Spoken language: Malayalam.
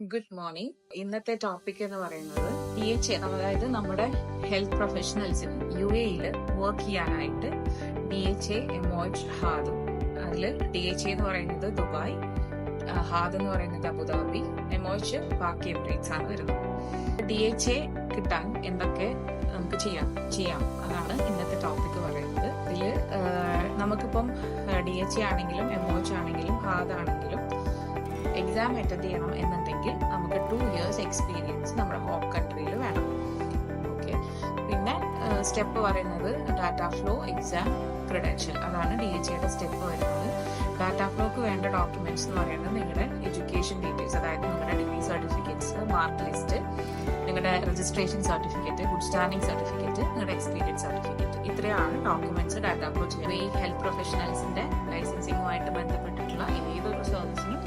Good morning. ഇന്നത്തെ ടോപ്പിക് എന്ന് പറയുന്നത് DHA, അതായത് നമ്മുടെ ഹെൽത്ത് പ്രൊഫഷണൽസിന് UAE വർക്ക് ചെയ്യാനായിട്ട് DHA, എമോജ്, ഹാദ്. അതിൽ DHA എന്ന് പറയുന്നത് ദുബായ്, ഹാദ് എന്ന് പറയുന്നത് അബുദാബി, എമോജ് ബാക്കി എമിറേറ്റ്സ് ആണ് വരുന്നത്. DHA കിട്ടാൻ എന്തൊക്കെ നമുക്ക് ചെയ്യാം അതാണ് ഇന്നത്തെ ടോപ്പിക് പറയുന്നത്. ഇതിൽ നമുക്കിപ്പം DHA ആണെങ്കിലും എമോജ് ആണെങ്കിലും ഹാദ് ആണെങ്കിലും എക്സാം അറ്റൻഡ് ചെയ്യണം എന്നുണ്ടെങ്കിൽ നമുക്ക് 2 years എക്സ്പീരിയൻസ് നമ്മുടെ ഹോം കൺട്രിയിൽ വേണം. ഓക്കെ, പിന്നെ സ്റ്റെപ്പ് പറയുന്നത് ഡാറ്റ ഫ്ലോ, എക്സാം, ക്രെഡൻഷ്യൽ. അതാണ് DHAയുടെ സ്റ്റെപ്പ് വരുന്നത്. ഡാറ്റ ഫ്ലോക്ക് വേണ്ട ഡോക്യുമെന്റ്സ് എന്ന് പറയുന്നത് നിങ്ങളുടെ എഡ്യൂക്കേഷൻ ഡീറ്റെയിൽസ്, അതായത് നിങ്ങളുടെ ഡിഗ്രി സർട്ടിഫിക്കറ്റ്സ്, മാർക്ക് ലിസ്റ്റ്, നിങ്ങളുടെ registration certificate, good standing certificate, നിങ്ങളുടെ എക്സ്പീരിയൻസ് സർട്ടിഫിക്കറ്റ്. ഇത്രയാണ് ഡോക്യുമെന്റ്സ് ഡാറ്റ ഫ്ലോ ചെയ്യുന്നത്. ഈ ഹെൽത്ത് പ്രൊഫഷണൽസിന്റെ ലൈസൻസിങ്ങുമായിട്ട് ബന്ധപ്പെട്ടിട്ടുള്ള ഏതൊരു സർവീസിനും